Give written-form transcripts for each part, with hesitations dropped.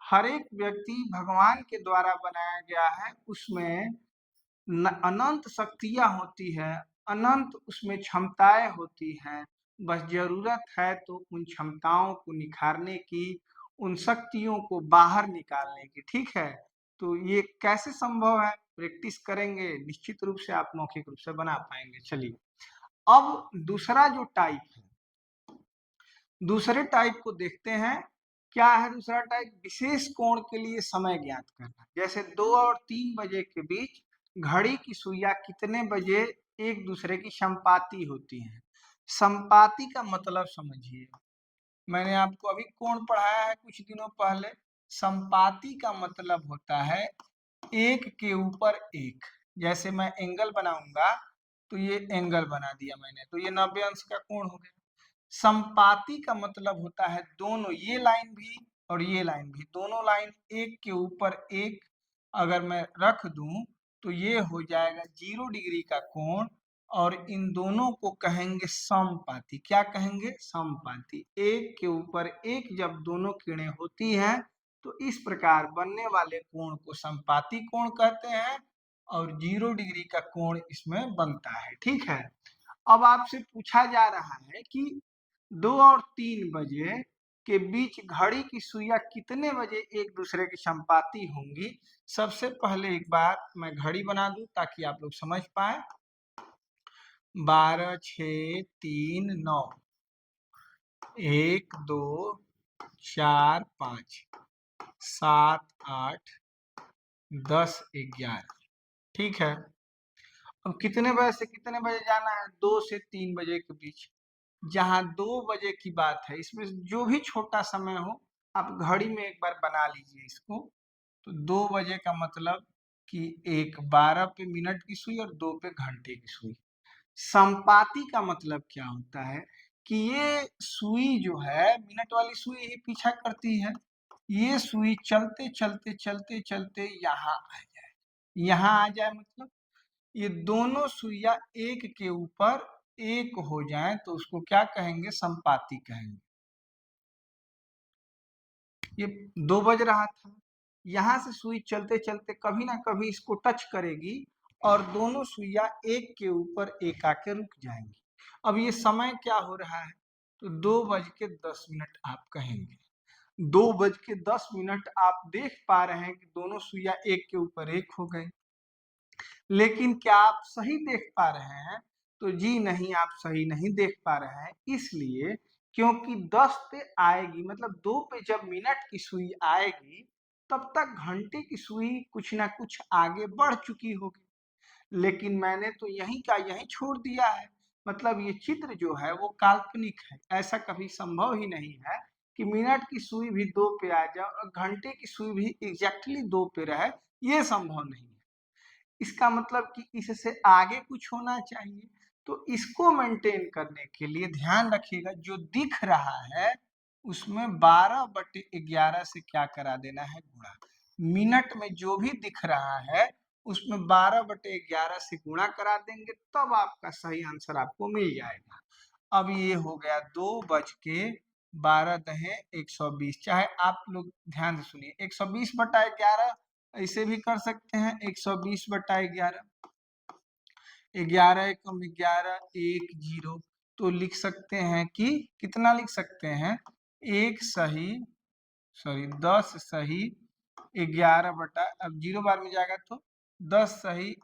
हर एक व्यक्ति भगवान के द्वारा बनाया गया है, उसमें अनंत शक्तियां होती है, अनंत उसमें क्षमताएं होती हैं। बस जरूरत है तो उन क्षमताओं को निखारने की, उन शक्तियों को बाहर निकालने की। ठीक है, तो ये कैसे संभव है? प्रैक्टिस करेंगे निश्चित रूप से आप मौखिक रूप से बना पाएंगे। चलिए, अब दूसरा जो टाइप है, दूसरे टाइप को देखते हैं। क्या है दूसरा टाइप? विशेष कोण के लिए समय ज्ञात करना। जैसे 2 और 3 बजे के बीच घड़ी की सुइयां कितने बजे एक दूसरे की संपाती होती हैं। संपाती का मतलब समझिए, मैंने आपको अभी कोण पढ़ाया है कुछ दिनों पहले। संपाती का मतलब होता है एक के ऊपर एक। जैसे मैं एंगल बनाऊंगा तो ये एंगल बना दिया मैंने, तो ये 90 अंश का कोण हो गया। संपाती का मतलब होता है दोनों, ये लाइन भी और ये लाइन भी, दोनों लाइन एक के ऊपर एक अगर मैं रख दूं तो ये हो जाएगा 0 डिग्री का कोण। और इन दोनों को कहेंगे समपाती। क्या कहेंगे? समपाती। एक के ऊपर एक जब दोनों किरणें होती हैं तो इस प्रकार बनने वाले कोण को संपाती कोण कहते हैं और 0 डिग्री का कोण इसमें बनता है। ठीक है, अब आपसे पूछा जा रहा है कि 2 और 3 बजे के बीच घड़ी की सुइयां कितने बजे एक दूसरे की संपाती होंगी। सबसे पहले एक बार मैं घड़ी बना दूं ताकि आप लोग समझ पाए। 12, 6, 3, 9, 1, 2, 4, 5, 7, 8, 10, 11। ठीक है, अब कितने बजे से कितने बजे जाना है? 2 से 3 बजे के बीच। जहां 2 बजे की बात है, इसमें जो भी छोटा समय हो आप घड़ी में एक बार बना लीजिए इसको। तो 2 बजे का मतलब कि एक 12 पे मिनट की सुई और 2 पे घंटे की सुई। संपाती का मतलब क्या होता है कि ये सुई जो है, मिनट वाली सुई ही पीछा करती है। ये सुई चलते चलते चलते चलते यहाँ आ जाए, यहाँ आ जाए मतलब ये दोनों सुइयां एक के ऊपर एक हो जाएं तो उसको क्या कहेंगे? संपाती कहेंगे। ये 2 बज रहा था, यहाँ से सुई चलते चलते कभी ना कभी इसको टच करेगी और दोनों सुइयां एक के ऊपर एक आके रुक जाएंगी। अब ये समय क्या हो रहा है? तो 2:10 आप कहेंगे। 2:10 आप देख पा रहे हैं कि दोनों सुइयां एक के ऊपर एक हो गई। लेकिन क्या आप सही देख पा रहे हैं? तो जी नहीं, आप सही नहीं देख पा रहे हैं। इसलिए क्योंकि 10 पे आएगी, मतलब 2 पे जब मिनट की सुई आएगी तब तक घंटे की सुई कुछ ना कुछ आगे बढ़ चुकी होगी। लेकिन मैंने तो यहीं का यहीं छोड़ दिया है। मतलब ये चित्र जो है वो काल्पनिक है। ऐसा कभी संभव ही नहीं है कि मिनट की सुई भी 2 पे आ जाए और घंटे की सुई भी एग्जैक्टली 2 पे रहे। ये संभव नहीं है। इसका मतलब कि इससे आगे कुछ होना चाहिए। तो इसको मेंटेन करने के लिए ध्यान रखिएगा, जो दिख रहा है उसमें 12/11 से क्या करा देना है? गुणा। मिनट में जो भी दिख रहा है उसमें 12/11 से गुणा करा देंगे, तब आपका सही आंसर आपको मिल जाएगा। अब ये हो गया 2:12 120। चाहे आप लोग ध्यान से सुनिए, 120/11 ऐसे भी कर सकते हैं। 120/11, 11 एकम 11, 1 0। तो लिख सकते हैं कि कितना लिख सकते हैं? 1 सही, सॉरी 10 सही 11 बटा, अब 0 बार में जाएगा तो 10 सही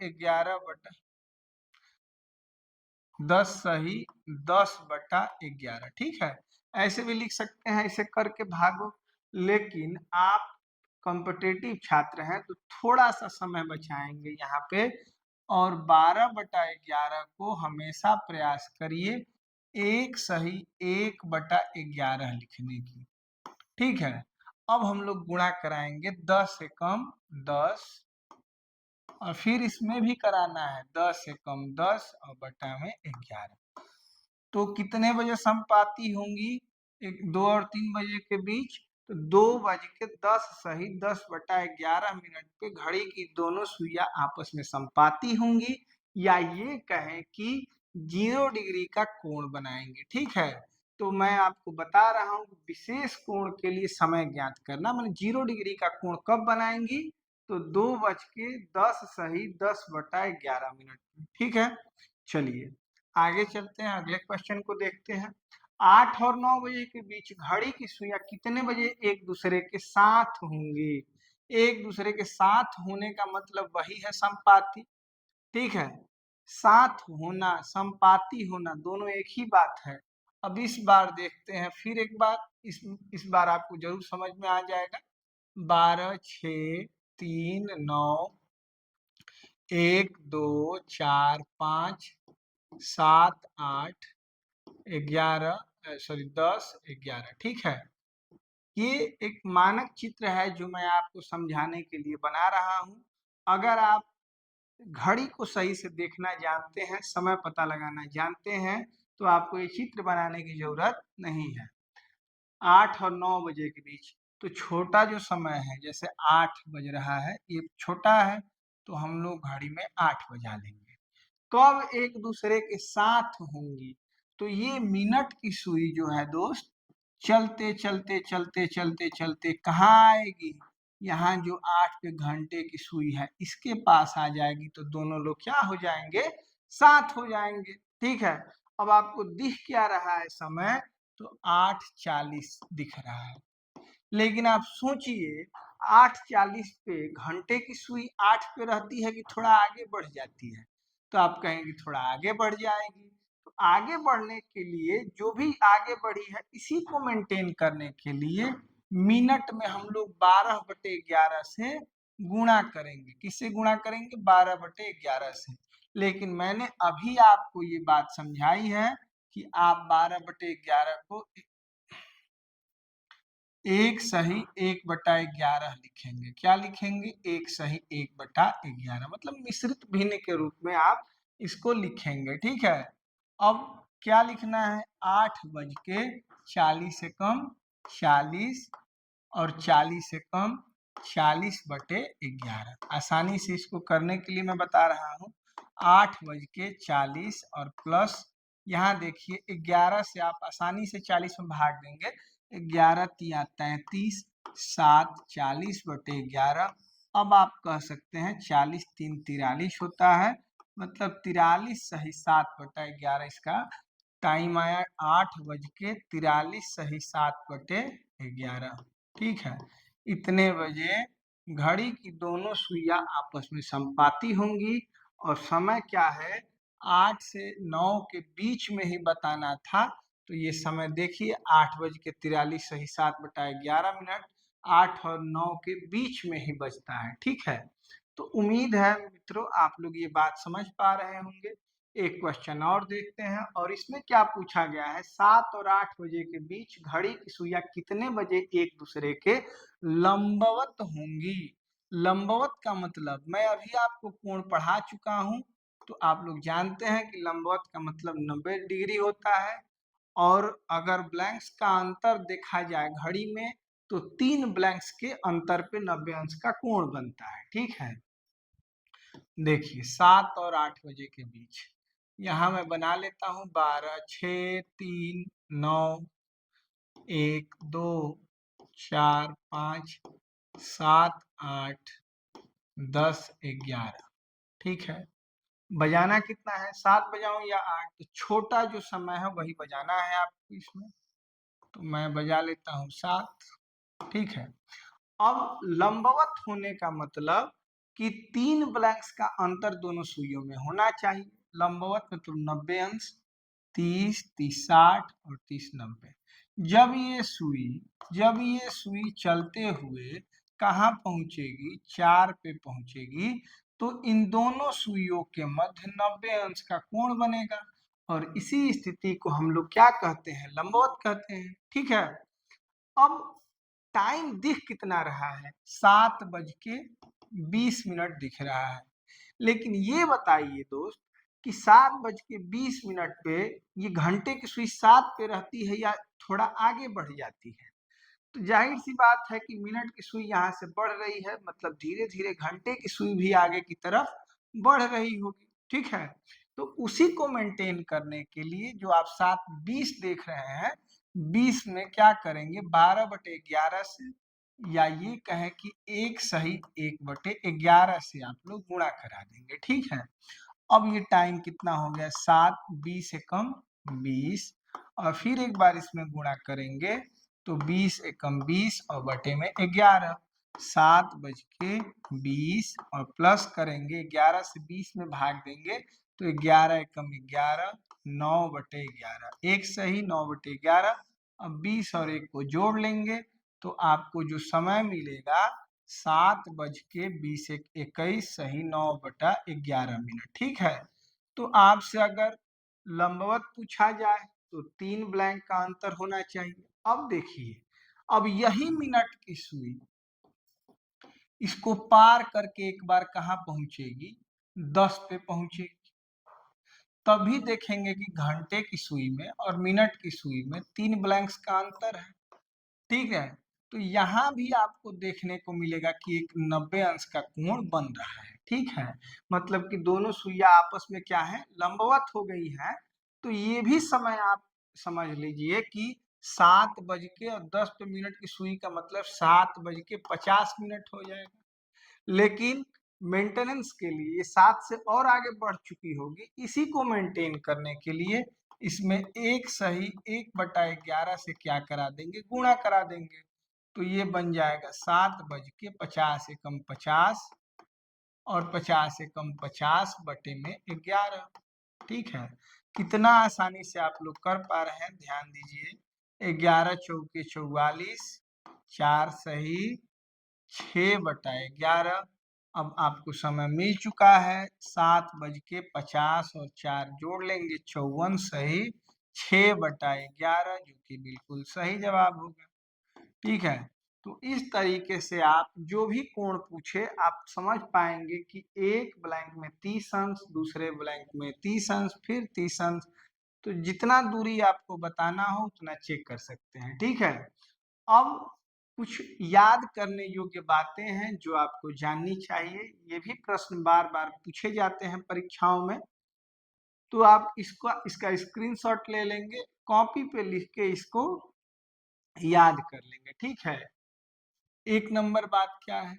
10/11। ठीक है, ऐसे भी लिख सकते हैं, ऐसे करके भागो। लेकिन आप कॉम्पिटिटिव छात्र हैं तो थोड़ा सा समय बचाएंगे यहाँ पे, और 12/11 को हमेशा प्रयास करिए 1 सही 1/11 लिखने की। ठीक है, अब हम लोग गुणा कराएंगे 10 एकम 10, और फिर इसमें भी कराना है 10 एकम 10 और बटा में 11। तो कितने बजे संपाती होंगी 2 और 3 बजे के बीच? तो 2:10 सही 10/11 पे घड़ी की दोनों सुइयां आपस में संपाती होंगी, या ये कहें कि 0 डिग्री का कोण बनाएंगे। ठीक है, तो मैं आपको बता रहा हूँ कि विशेष कोण के लिए समय ज्ञात करना, मैंने 0 डिग्री का कोण कब बनाएंगी, तो 2:10 सही 10/11 में। ठीक है, चलिए आगे चलते हैं, अगले क्वेश्चन को देखते हैं। 8 और 9 बजे के बीच घड़ी की सुइयां कितने बजे एक दूसरे के साथ होंगी? एक दूसरे के साथ होने का मतलब वही है संपाती। ठीक है, साथ होना संपाती होना दोनों एक ही बात है। अब इस बार देखते हैं फिर एक बार, इस बार आपको जरूर समझ में आ जाएगा। 12, 6, 3, 9, 1, 2, 4, 5, 7, 8, 11, सॉरी 10, 11। ठीक है, ये एक मानक चित्र है जो मैं आपको समझाने के लिए बना रहा हूं। अगर आप घड़ी को सही से देखना जानते हैं, समय पता लगाना जानते हैं, तो आपको ये चित्र बनाने की जरूरत नहीं है। 8 और 9 बजे के बीच, तो छोटा जो समय है, जैसे 8 बज रहा है, ये छोटा है, तो हम लोग घड़ी में 8 बजा लेंगे। कब एक दूसरे के साथ होंगी, तो ये मिनट की सुई जो है दोस्त, चलते चलते चलते चलते चलते कहाँ आएगी, यहाँ जो 8 के घंटे की सुई है इसके पास आ जाएगी, तो दोनों लोग क्या हो जाएंगे, साथ हो जाएंगे। ठीक है, अब आपको दिख क्या रहा है समय, तो 8:40 दिख रहा है। लेकिन आप सोचिए 8:40 पे घंटे की सुई 8 पे रहती है कि थोड़ा आगे बढ़ जाती है, तो आप कहेंगे थोड़ा आगे बढ़ जाएगी। तो आगे बढ़ने के लिए जो भी आगे बढ़ी है इसी को मेंटेन करने के लिए मिनट में हम लोग 12/11 से गुणा करेंगे। किससे गुणा करेंगे, 12/11 से। लेकिन मैंने अभी आपको ये बात समझाई है कि आप 12/11 को 1:11 लिखेंगे। क्या लिखेंगे, 1:11, मतलब मिश्रित भिन्न के रूप में आप इसको लिखेंगे। ठीक है, अब क्या लिखना है, 8:40 से कम 40 और 40 से कम 40/11। आसानी से इसको करने के लिए मैं बता रहा हूँ, 8:40 और प्लस, यहाँ देखिए 11 से आप आसानी से 40 में भाग देंगे, 11×3=33, 7 40/11। अब आप कह सकते हैं 40×3=43 होता है, मतलब 43 सही 7/11 इसका टाइम आया। 8:43 सही 7/11। ठीक है, इतने बजे घड़ी की दोनों सुइयां आपस में संपाती होंगी, और समय क्या है, 8 से 9 के बीच में ही बताना था, तो ये समय देखिए 8:43 सही 7/11, 8 और 9 के बीच में ही बजता है। ठीक है, तो उम्मीद है मित्रों आप लोग ये बात समझ पा रहे होंगे। एक क्वेश्चन और देखते हैं, और इसमें क्या पूछा गया है, 7 और 8 बजे के बीच घड़ी की सुइयां कितने बजे एक दूसरे के लंबवत होंगी। लंबवत का मतलब मैं अभी आपको कोण पढ़ा चुका हूं, तो आप लोग जानते हैं कि लंबवत का मतलब 90 डिग्री होता है। और अगर ब्लैंक्स का अंतर देखा जाए घड़ी में, तो 3 ब्लैंक्स के अंतर पे 90 अंश का कोण बनता है। ठीक है, देखिए 7 और 8 बजे के बीच, यहाँ मैं बना लेता हूँ 12, 6, 3, 9, 1, 2, 4, 5, 7, 8, 10, 11। ठीक है, बजाना कितना है, 7 बजाऊं या 8, तो छोटा जो समय है वही बजाना है आपको इसमें, तो मैं बजा लेता हूँ 7। ठीक है, अब लंबवत होने का मतलब कि 3 ब्लैंक्स का अंतर दोनों सुइयों में होना चाहिए। लंबवत मतलब 90 अंश, 30, 30, 60 और 30, 90। जब ये सुई चलते हुए कहाँ पहुंचेगी, 4 पे पहुंचेगी, तो इन दोनों सुइयों के मध्य 90 अंश का कोण बनेगा, और इसी स्थिति को हम लोग क्या कहते हैं, लंबवत कहते हैं। ठीक है, अब टाइम दिख कितना रहा है, 7:20 दिख रहा है। लेकिन ये बताइए दोस्त कि 7:20 पे ये घंटे की सुई 7 पे रहती है या थोड़ा आगे बढ़ जाती है, तो जाहिर सी बात है कि मिनट की सुई यहाँ से बढ़ रही है, मतलब धीरे धीरे घंटे की सुई भी आगे की तरफ बढ़ रही होगी। ठीक है, तो उसी को मेंटेन करने के लिए जो आप 7:20 देख रहे हैं, 20 में क्या करेंगे 12/11 से, या ये कहें कि 1 सही 1/11 से आप लोग गुणा करा देंगे। ठीक है, अब ये टाइम कितना हो गया 7, 20 एकम 20, और फिर एक बार इसमें गुणा करेंगे तो 20 एकम 20 और बटे में 11, 7:20 और प्लस करेंगे 11 से 20 में भाग देंगे तो 11 एकम 11, 9/11, एक सही 9/11। अब 20 और 1 को जोड़ लेंगे तो आपको जो समय मिलेगा 7:20 सही 9/11 ठीक है। तो आपसे अगर लंबवत पूछा जाए तो 3 ब्लैंक का अंतर होना चाहिए। अब देखिए, अब यही मिनट की सुई इसको पार करके एक बार कहाँ पहुंचेगी 10 पे पहुंचेगी, तभी देखेंगे कि घंटे की सुई में और मिनट की सुई में 3 ब्लैंक्स का अंतर है। ठीक है, तो यहाँ भी आपको देखने को मिलेगा कि एक 90 अंश का कोण बन रहा है। ठीक है, मतलब कि दोनों सुइयां आपस में क्या है लंबवत हो गई है। तो ये भी समय आप समझ लीजिए कि 7:10 की सुई का मतलब 7:50 हो जाएगा, लेकिन मेंटेनेंस के लिए 7 से और आगे बढ़ चुकी होगी। इसी को मेंटेन करने के लिए इसमें एक सही 1/11 से क्या करा देंगे गुणा करा देंगे, तो ये बन जाएगा 7:50 एकम 50 और 50 एकम 50 बटे में 11। ठीक है, कितना आसानी से आप लोग कर पा रहे हैं, ध्यान दीजिए। 11 चौके 44, 4 सही 6/11। अब आपको समय मिल चुका है, 7:50 और 4 जोड़ लेंगे 54 सही 6/11, जो कि बिल्कुल सही जवाब होगा। ठीक है, तो इस तरीके से आप जो भी कोण पूछे आप समझ पाएंगे कि एक ब्लैंक में 30 अंश, दूसरे ब्लैंक में 30 अंश, फिर 30 अंश, तो जितना दूरी आपको बताना हो उतना चेक कर सकते हैं। ठीक है, अब कुछ याद करने योग्य बातें हैं जो आपको जाननी चाहिए। ये भी प्रश्न बार बार पूछे जाते हैं परीक्षाओं में, तो आप इसका स्क्रीनशॉट ले लेंगे, कॉपी पे लिख के इसको याद कर लेंगे। ठीक है, एक नंबर बात क्या है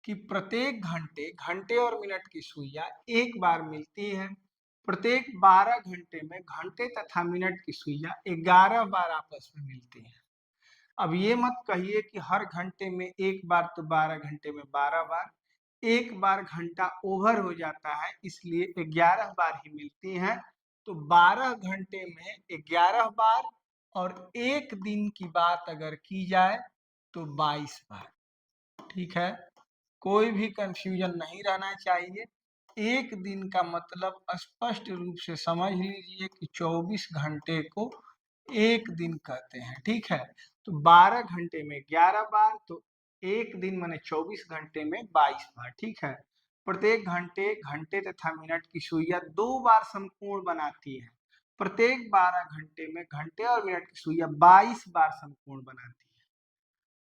कि प्रत्येक घंटे घंटे और मिनट की सुइयां एक बार मिलती है। प्रत्येक 12 घंटे में घंटे तथा मिनट की सुइयां 11 बार आपस में मिलती हैं। अब ये मत कहिए कि हर घंटे में एक बार, तो 12 घंटे में 12 बार, एक बार घंटा ओवर हो जाता है इसलिए 11 बार ही मिलती हैं। तो 12 घंटे में 11 बार, और एक दिन की बात अगर की जाए तो 22 बार। ठीक है, कोई भी कंफ्यूजन नहीं रहना चाहिए। एक दिन का मतलब स्पष्ट रूप से समझ लीजिए कि 24 घंटे को एक दिन कहते हैं। ठीक है, तो 12 घंटे में 11 बार, तो एक दिन माने 24 घंटे में 22 बार। ठीक है, प्रत्येक घंटे घंटे तथा मिनट की सुइयां 2 बार समकोण बनाती है। प्रत्येक 12 घंटे में घंटे और मिनट की सुइयां 22 बार समकोण बनाती है।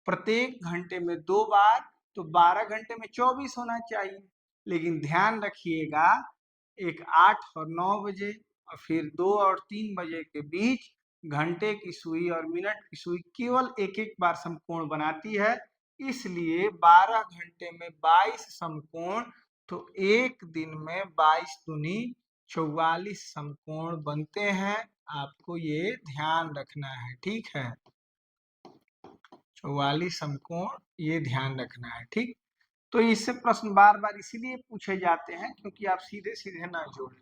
प्रत्येक घंटे में 2 बार, तो 12 घंटे में 24 होना चाहिए। लेकिन ध्यान रखिएगा, एक 8 और 9 बजे और फिर 2 और 3 बजे के बीच घंटे की सुई और मिनट की सुई केवल एक एक बार समकोण बनाती है, इसलिए 12 घंटे में 22 समकोण, तो एक दिन में 22 दूनी 44 समकोण बनते हैं। आपको ये ध्यान रखना है। ठीक है, 44 समकोण, ये ध्यान रखना है। ठीक, तो इससे प्रश्न बार बार इसीलिए पूछे जाते हैं क्योंकि आप सीधे सीधे ना जोड़ें।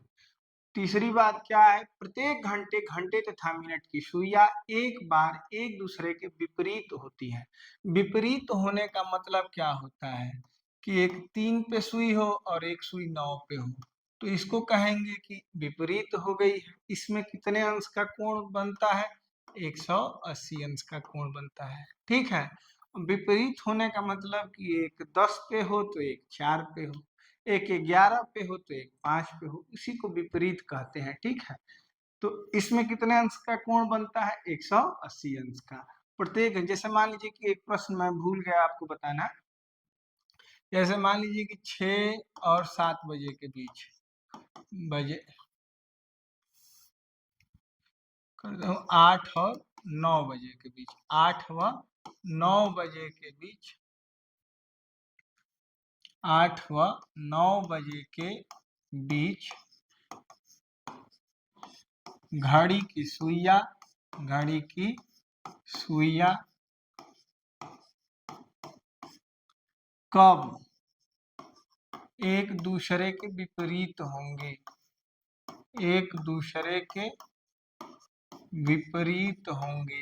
तीसरी बात क्या है, प्रत्येक घंटे घंटे तथा मिनट की सुइयां एक बार एक दूसरे के विपरीत होती है। विपरीत होने का मतलब क्या होता है कि एक 3 पे सुई हो और एक सुई 9 पे हो, तो इसको कहेंगे कि विपरीत हो गई है। इसमें कितने अंश का कोण बनता है 180 अंश का कोण बनता है। ठीक है, विपरीत होने का मतलब कि एक 10 पे हो तो एक 4 पे हो, एक 11 पे हो तो एक 5 पे हो, उसी को विपरीत कहते हैं। ठीक है, तो इसमें कितने अंश का कोण बनता है 180 अंश का। प्रत्येक, जैसे मान लीजिए कि एक प्रश्न मैं भूल गया आपको बताना, जैसे मान लीजिए कि 6 और 7 बजे के बीच बजे कर दो 8 और 9 बजे के बीच, 8 व 9 बजे के बीच, 8 व 9 बजे के बीच घड़ी की सुइयां, घड़ी की सुइयां कब एक दूसरे के विपरीत होंगे, एक दूसरे के विपरीत होंगे।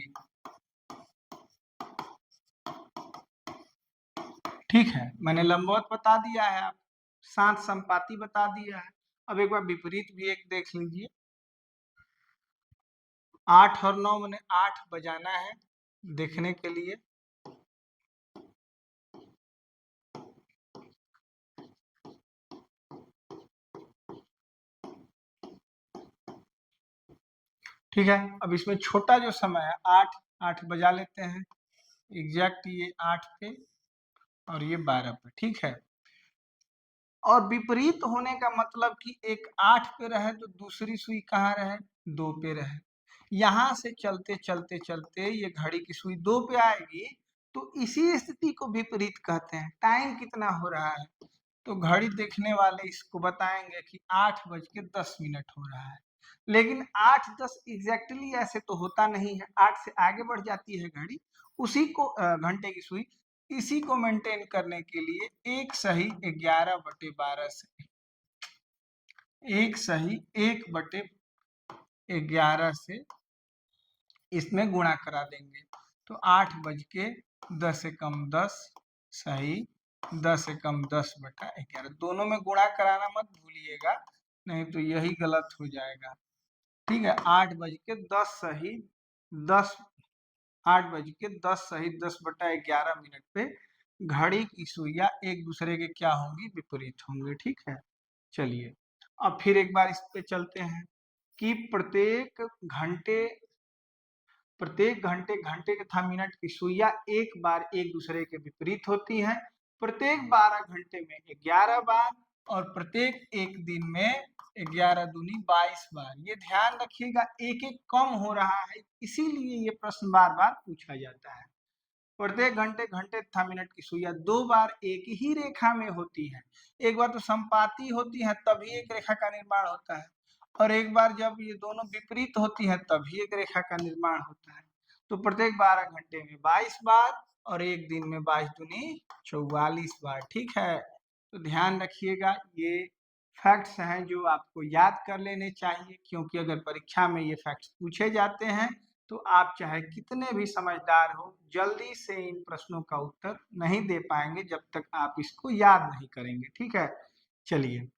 ठीक है, मैंने लंबवत बता दिया है, आप साथ संपाती बता दिया है। अब एक बार विपरीत भी एक देख लीजिए। 8 और 9 मैंने 8 बजाना है देखने के लिए। ठीक है, अब इसमें छोटा जो समय है 8, 8 बजा लेते हैं एग्जैक्ट, ये 8 पे और ये 12 पे। ठीक है, और विपरीत होने का मतलब कि एक 8 पे रहे तो दूसरी सुई कहाँ रहे, 2 पे रहे। यहाँ से चलते चलते चलते ये घड़ी की सुई 2 पे आएगी, तो इसी स्थिति को विपरीत कहते हैं। टाइम कितना हो रहा है, तो घड़ी देखने वाले इसको बताएंगे कि 8:10 हो रहा है। लेकिन 8:10 एग्जैक्टली ऐसे तो होता नहीं है, 8 से आगे बढ़ जाती है घड़ी। उसी को घंटे की सुई, इसी को मेंटेन करने के लिए एक सही 11/12 से, एक सही 1/11 से इसमें गुणा करा देंगे। तो 8:10 सही 10 × 10/11, दोनों में गुणा कराना मत भूलिएगा, नहीं तो यही गलत हो जाएगा। ठीक है, 8:10 सही 10, 8:10 सही 10/11 पे घड़ी की सुइयां एक दूसरे के क्या होंगी, विपरीत होंगे। ठीक है, चलिए अब फिर एक बार इस पे चलते हैं कि प्रत्येक घंटे घंटे तथा मिनट की सुइयां एक बार एक दूसरे के विपरीत होती हैं। प्रत्येक 12 घंटे में 11 बार और प्रत्येक एक दिन में 11 दूनी 22 बार। ये ध्यान रखिएगा, एक एक कम हो रहा है, इसीलिए ये प्रश्न बार बार पूछा जाता है। प्रत्येक घंटे घंटे तथा मिनट की सुइयां 2 बार एक ही रेखा में होती है। एक बार तो संपाती होती है तभी एक रेखा का निर्माण होता है, और एक बार जब ये दोनों विपरीत होती हैं तभी एक रेखा का निर्माण होता है। तो प्रत्येक 12 घंटे में 22 बार और एक दिन में 22 दूनी 44 बार। ठीक है, तो ध्यान रखिएगा, ये फैक्ट्स हैं जो आपको याद कर लेने चाहिए, क्योंकि अगर परीक्षा में ये फैक्ट्स पूछे जाते हैं तो आप चाहे कितने भी समझदार हो, जल्दी से इन प्रश्नों का उत्तर नहीं दे पाएंगे जब तक आप इसको याद नहीं करेंगे। ठीक है, चलिए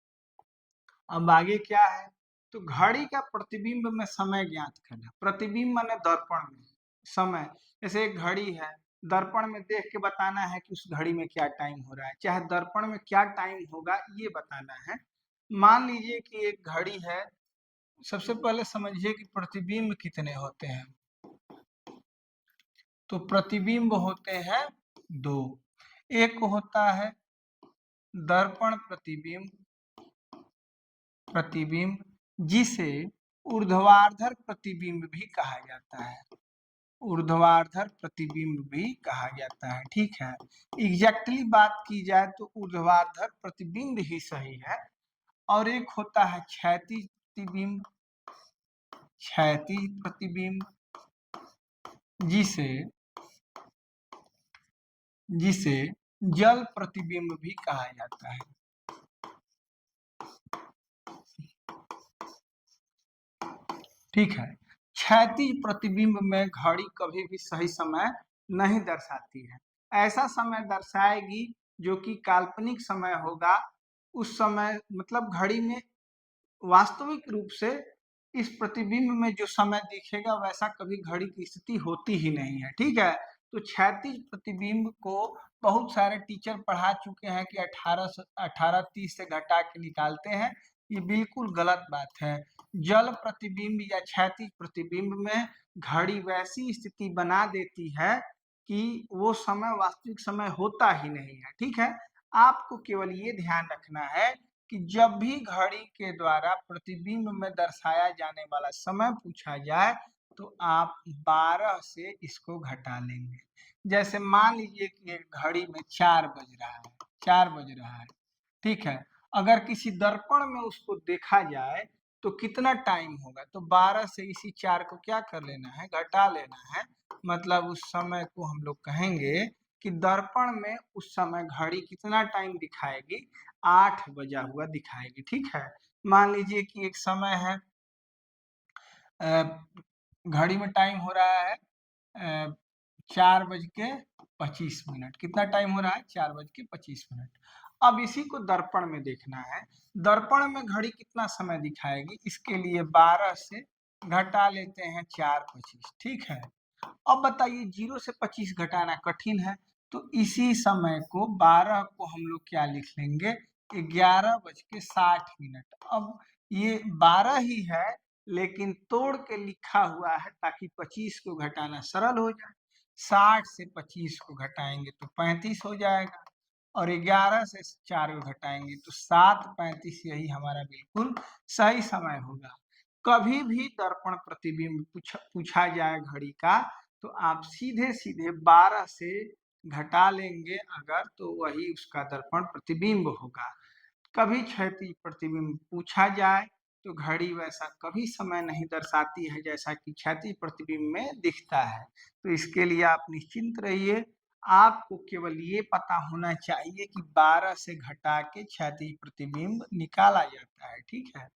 अब आगे क्या है, तो घड़ी का प्रतिबिंब में समय ज्ञात करना। प्रतिबिंब माने दर्पण में समय, जैसे एक घड़ी है, दर्पण में देख के बताना है कि उस घड़ी में क्या टाइम हो रहा है, चाहे दर्पण में क्या टाइम होगा ये बताना है। मान लीजिए कि एक घड़ी है, सबसे पहले समझिए कि प्रतिबिंब कितने होते हैं। तो प्रतिबिंब होते हैं 2, एक होता है दर्पण प्रतिबिंब जिसे ऊर्ध्वाधर प्रतिबिंब भी कहा जाता है, ऊर्ध्वाधर प्रतिबिंब भी कहा जाता है। ठीक है, एग्जैक्टली बात की जाए तो ऊर्ध्वाधर प्रतिबिंब ही सही है। और एक होता है क्षैतिज प्रतिबिंब, क्षैतिज प्रतिबिंब जिसे जिसे जल प्रतिबिंब भी कहा जाता है। ठीक है, क्षैतिज प्रतिबिंब में घड़ी कभी भी सही समय नहीं दर्शाती है, ऐसा समय दर्शाएगी जो कि काल्पनिक समय होगा। उस समय मतलब घड़ी में वास्तविक रूप से इस प्रतिबिंब में जो समय दिखेगा वैसा कभी घड़ी की स्थिति होती ही नहीं है। ठीक है, तो क्षैतिज प्रतिबिंब को बहुत सारे टीचर पढ़ा चुके हैं कि 1830 से घटा के निकालते हैं, ये बिल्कुल गलत बात है। जल प्रतिबिंब या क्षैतिज प्रतिबिंब में घड़ी वैसी स्थिति बना देती है कि वो समय वास्तविक समय होता ही नहीं है। ठीक है, आपको केवल ये ध्यान रखना है कि जब भी घड़ी के द्वारा प्रतिबिंब में दर्शाया जाने वाला समय पूछा जाए तो आप 12 से इसको घटा लेंगे। जैसे मान लीजिए कि एक घड़ी में 4 बज रहा है, 4 बज रहा है, ठीक है। अगर किसी दर्पण में उसको देखा जाए तो कितना टाइम होगा, तो 12 से इसी 4 को क्या कर लेना है, घटा लेना है। मतलब उस समय को हम लोग कहेंगे कि दर्पण में उस समय घड़ी कितना टाइम दिखाएगी, 8 बजा हुआ दिखाएगी, ठीक है। मान लीजिए कि एक समय है, घड़ी में टाइम हो रहा है 4:25। कितना टाइम हो रहा है, 4:25। अब इसी को दर्पण में देखना है, दर्पण में घड़ी कितना समय दिखाएगी, इसके लिए 12 से घटा लेते हैं 4:25, ठीक है। अब बताइए 0 से 25 घटाना कठिन है, तो इसी समय को 12 को हम लोग क्या लिख लेंगे, 11:60। अब ये 12 ही है लेकिन तोड़ के लिखा हुआ है ताकि 25 को घटाना सरल हो जाए। 60 से 25 को घटाएंगे तो 35 हो जाएगा, और 11 से 4 को घटाएंगे तो 7:35। यही हमारा बिल्कुल सही समय होगा। कभी भी दर्पण प्रतिबिंब पूछा जाए घड़ी का, तो आप सीधे सीधे 12 से घटा लेंगे अगर, तो वही उसका दर्पण प्रतिबिंब होगा। कभी क्षैतिज प्रतिबिंब पूछा जाए तो घड़ी वैसा कभी समय नहीं दर्शाती है जैसा कि क्षैतिज प्रतिबिंब में दिखता है। तो इसके लिए आप निश्चिंत रहिए, आपको केवल ये पता होना चाहिए कि 12 से घटा के क्षैतिज प्रतिबिंब निकाला जाता है, ठीक है।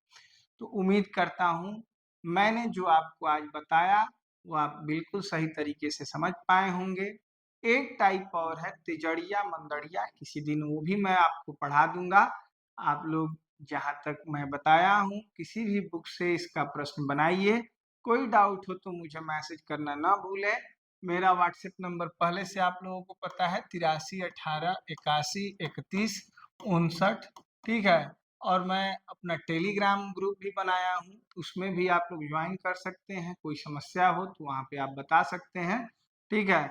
तो उम्मीद करता हूँ मैंने जो आपको आज बताया वो आप बिल्कुल सही तरीके से समझ पाए होंगे। एक टाइप और है तिजड़िया मंदड़िया, किसी दिन वो भी मैं आपको पढ़ा दूंगा। आप लोग जहाँ तक मैं बताया हूँ किसी भी बुक से इसका प्रश्न बनाइए। कोई डाउट हो तो मुझे मैसेज करना ना भूलें। मेरा व्हाट्सएप नंबर पहले से आप लोगों को पता है, 8318813159, ठीक है। और मैं अपना टेलीग्राम ग्रुप भी बनाया हूँ, उसमें भी आप लोग ज्वाइन कर सकते हैं। कोई समस्या हो तो वहाँ पे आप बता सकते हैं, ठीक है।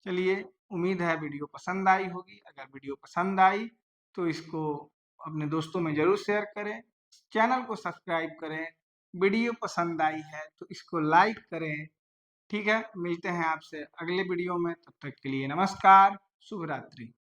चलिए, उम्मीद है वीडियो पसंद आई होगी। अगर वीडियो पसंद आई तो इसको अपने दोस्तों में जरूर शेयर करें, चैनल को सब्सक्राइब करें। वीडियो पसंद आई है तो इसको लाइक करें, ठीक है। मिलते हैं आपसे अगले वीडियो में, तब तक के लिए नमस्कार, शुभ रात्रि।